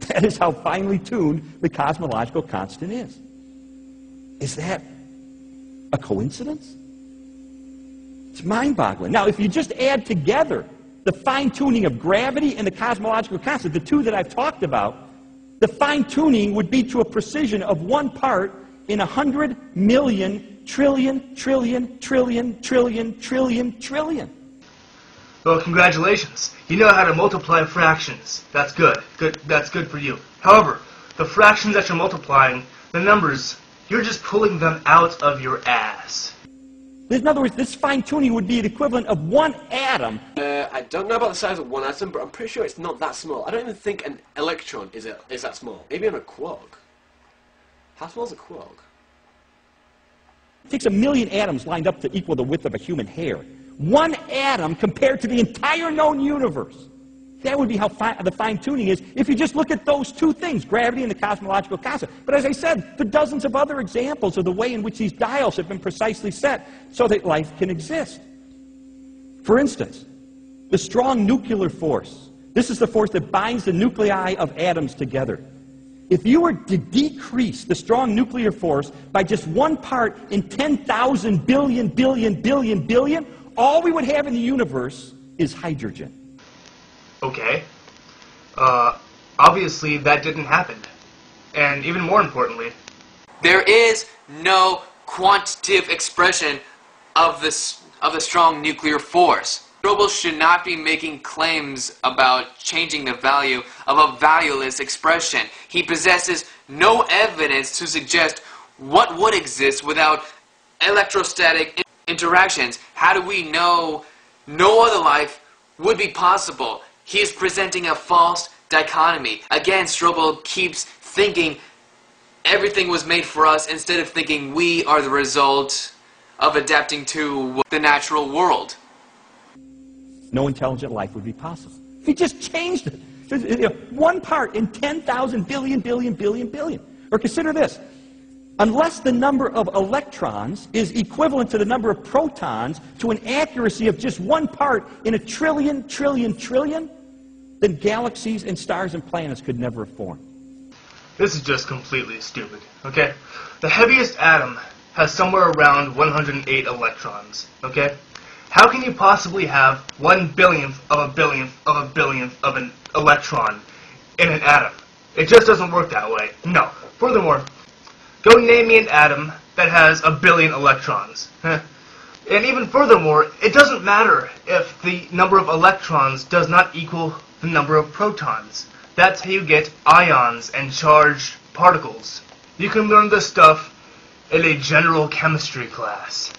That is how finely tuned the cosmological constant is. Is that a coincidence? It's mind-boggling. Now, if you just add together the fine-tuning of gravity and the cosmological constant, the two that I've talked about, the fine-tuning would be to a precision of 1 part in 100 million trillion, trillion, trillion, trillion, trillion, trillion. Well, congratulations. You know how to multiply fractions. That's good. That's good for you. However, the fractions that you're multiplying, the numbers, you're just pulling them out of your ass. In other words, this fine-tuning would be the equivalent of 1 atom. I don't know about the size of 1 atom, but I'm pretty sure it's not that small. I don't even think an electron is that small. Maybe on a quark. How small is a quark? It takes 1 million atoms lined up to equal the width of a human hair. 1 atom compared to the entire known universe. That would be how the fine-tuning is if you just look at those two things, gravity and the cosmological constant. But as I said, there are dozens of other examples of the way in which these dials have been precisely set so that life can exist. For instance, the strong nuclear force. This is the force that binds the nuclei of atoms together. If you were to decrease the strong nuclear force by just 1 part in 10,000 billion, billion, billion, billion, all we would have in the universe is hydrogen. Okay. Obviously that didn't happen. And even more importantly, there is no quantitative expression of the strong nuclear force. Strobel should not be making claims about changing the value of a valueless expression. He possesses no evidence to suggest what would exist without electrostatic interactions. How do we know no other life would be possible? He is presenting a false dichotomy. Again, Strobel keeps thinking everything was made for us instead of thinking we are the result of adapting to the natural world. No intelligent life would be possible. If he just changed it. 1 part in 10,000 billion, billion, billion, billion. Or consider this. Unless the number of electrons is equivalent to the number of protons to an accuracy of just 1 part in a trillion, trillion, trillion, then galaxies and stars and planets could never have formed. this is just completely stupid, okay? The heaviest atom has somewhere around 108 electrons, okay? How can you possibly have 1/billionth of a billionth of a billionth of an electron in an atom? It just doesn't work that way. No. Furthermore, go name me an atom that has 1 billion electrons. And even furthermore, it doesn't matter if the number of electrons does not equal the number of protons. That's how you get ions and charged particles. You can learn this stuff in a general chemistry class.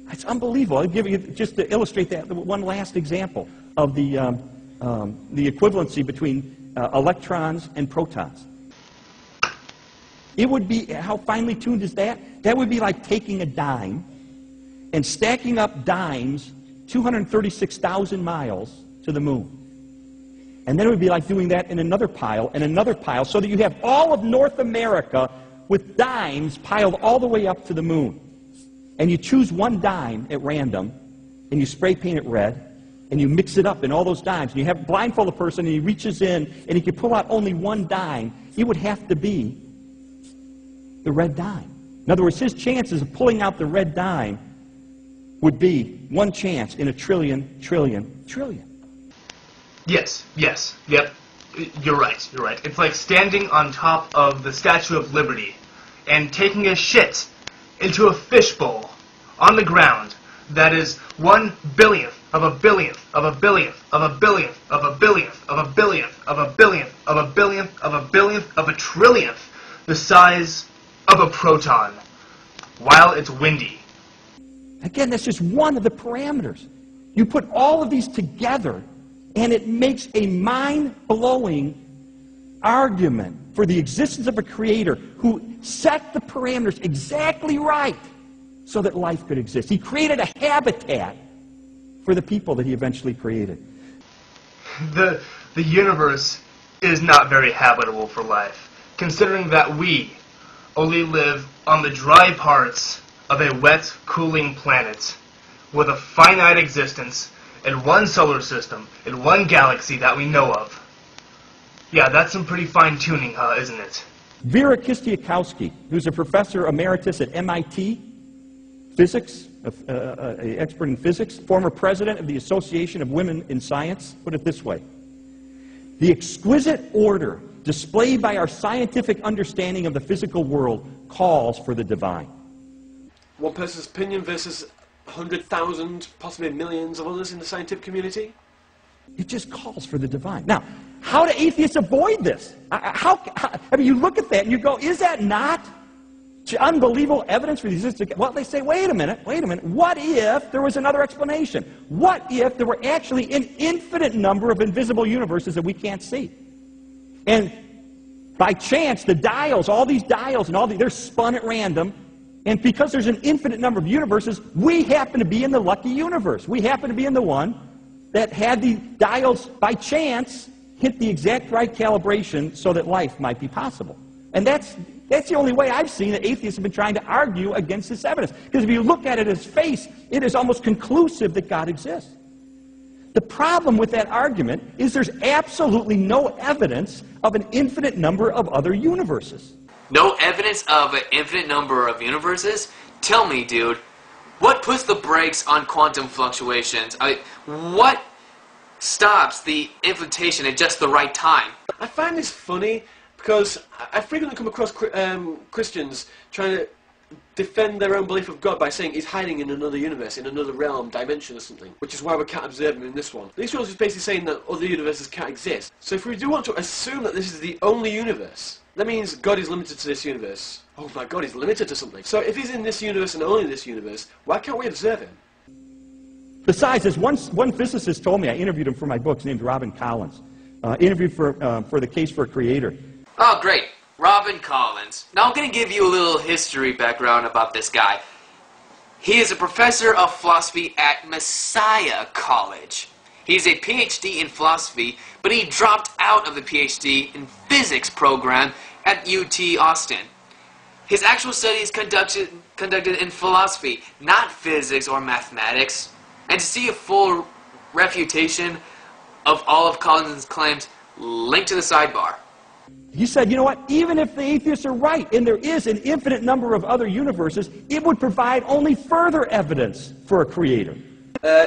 It's unbelievable. I'll give you, just to illustrate that, one last example of the equivalency between electrons and protons. It would be, how finely tuned is that? That would be like taking a dime and stacking up dimes 236,000 miles to the moon. And then it would be like doing that in another pile and another pile, so that you have all of North America with dimes piled all the way up to the moon. And you choose one dime at random, and you spray paint it red, and you mix it up in all those dimes. And you have blindfold a person, and he reaches in, and he can pull out only one dime. It would have to be the red dime. In other words, his chances of pulling out the red dime would be one chance in a trillion, trillion, trillion. Yes, yep. You're right. It's like standing on top of the Statue of Liberty and taking a shit into a fishbowl on the ground that is 1/billionth of a billionth of a billionth of a billionth of a billionth of a billionth of a billionth of a billionth of a billionth of a trillionth the size of a proton while it's windy. Again, that's just one of the parameters. You put all of these together, and it makes a mind-blowing argument for the existence of a creator who set the parameters exactly right so that life could exist. He created a habitat for the people that he eventually created. The universe is not very habitable for life, considering that we only live on the dry parts of a wet, cooling planet with a finite existence in one solar system, in one galaxy that we know of. Yeah, that's some pretty fine-tuning, isn't it? Vera Kistiakowsky, who's a professor emeritus at MIT, physics, an expert in physics, former president of the Association of Women in Science, put it this way: the exquisite order displayed by our scientific understanding of the physical world calls for the divine. One person's opinion versus 100,000, possibly millions of others in the scientific community? It just calls for the divine. Now, how do atheists avoid this? I mean, you look at that and you go, is that not unbelievable evidence for the existence? Well, they say, wait a minute. What if there was another explanation? What if there were actually an infinite number of invisible universes that we can't see? And by chance, the dials, all these dials and they're spun at random. And because there's an infinite number of universes, we happen to be in the lucky universe. We happen to be in the one that had the dials, by chance, hit the exact right calibration so that life might be possible. And that's the only way I've seen that atheists have been trying to argue against this evidence. Because if you look at it as face, it is almost conclusive that God exists. The problem with that argument is there's absolutely no evidence of an infinite number of other universes. No evidence of an infinite number of universes? Tell me, dude, what puts the brakes on quantum fluctuations? What stops the inflation at just the right time? I find this funny because I frequently come across Christians trying to defend their own belief of God by saying he's hiding in another universe, in another realm, dimension or something, which is why we can't observe him in this one. These ones is basically saying that other universes can't exist. So if we do want to assume that this is the only universe, that means God is limited to this universe. Oh my God, he's limited to something. So if he's in this universe and only this universe, why can't we observe him? Besides, as one physicist told me, I interviewed him for my books, named Robin Collins, interviewed for The Case for a Creator. Oh, great. Robin Collins. Now I'm going to give you a little history background about this guy. He is a professor of philosophy at Messiah College. He's a PhD in philosophy, but he dropped out of the PhD in physics program at UT Austin. His actual studies conducted in philosophy, not physics or mathematics. And to see a full refutation of all of Collins' claims, link to the sidebar. He said, you know what, even if the atheists are right, and there is an infinite number of other universes, it would provide only further evidence for a creator.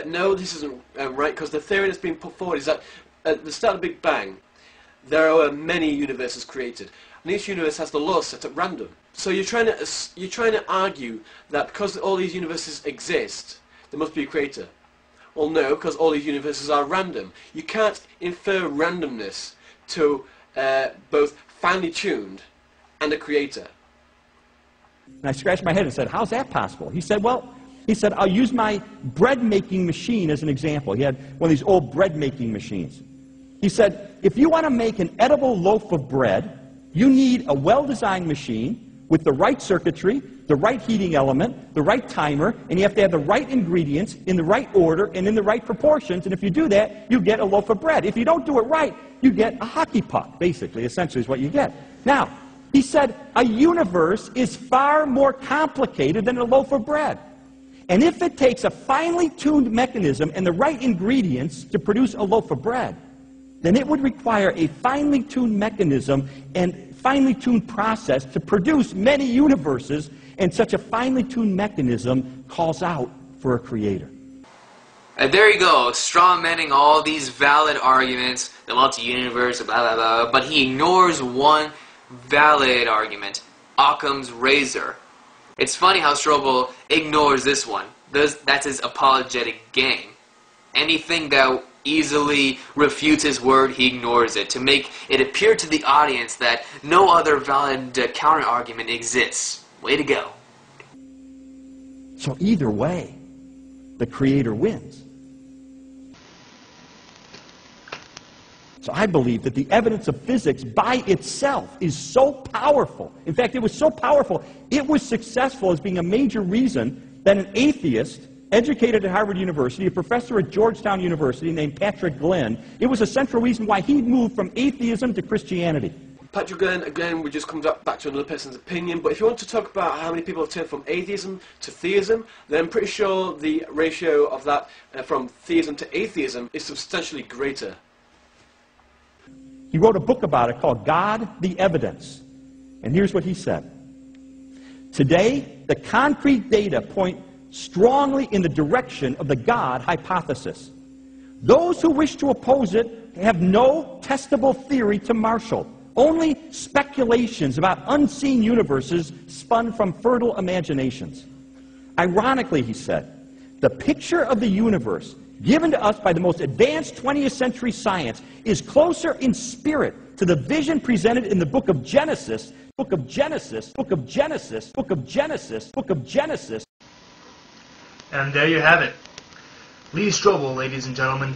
No, this isn't right, because the theory that's been put forward is that at the start of the Big Bang, there are many universes created, and each universe has the laws set at random. So you're trying to argue that because all these universes exist, there must be a creator. Well, no, because all these universes are random. You can't infer randomness to both finely tuned and a creator. And I scratched my head and said, how's that possible? He said, I'll use my bread-making machine as an example. He had one of these old bread-making machines. He said, if you want to make an edible loaf of bread, you need a well-designed machine with the right circuitry, the right heating element, the right timer, and you have to have the right ingredients in the right order and in the right proportions, and if you do that, you get a loaf of bread. If you don't do it right, you get a hockey puck, basically, essentially is what you get. Now, he said, a universe is far more complicated than a loaf of bread. And if it takes a finely tuned mechanism and the right ingredients to produce a loaf of bread, then it would require a finely tuned mechanism and finely tuned process to produce many universes, and such a finely tuned mechanism calls out for a creator. And there you go, strawmanning all these valid arguments, the multi-universe, blah, blah, blah, but he ignores one valid argument, Occam's razor. It's funny how Strobel ignores this one. That's his apologetic game. Anything that easily refutes his word, he ignores it, to make it appear to the audience that no other valid counter-argument exists. Way to go. So either way, the creator wins. So I believe that the evidence of physics by itself is so powerful. In fact, it was so powerful, it was successful as being a major reason that an atheist, educated at Harvard University, a professor at Georgetown University named Patrick Glenn, it was a central reason why he moved from atheism to Christianity. Patrick Glenn, again, we just come back to another person's opinion, but if you want to talk about how many people have turned from atheism to theism, then I'm pretty sure the ratio of that from theism to atheism is substantially greater. He wrote a book about it called God, the Evidence. And here's what he said. Today, the concrete data point strongly in the direction of the God hypothesis. Those who wish to oppose it have no testable theory to marshal, only speculations about unseen universes spun from fertile imaginations. Ironically, he said, the picture of the universe given to us by the most advanced 20th century science is closer in spirit to the vision presented in the book of Genesis, book of Genesis, book of Genesis, book of Genesis, book of Genesis. And there you have it. Lee Strobel, ladies and gentlemen.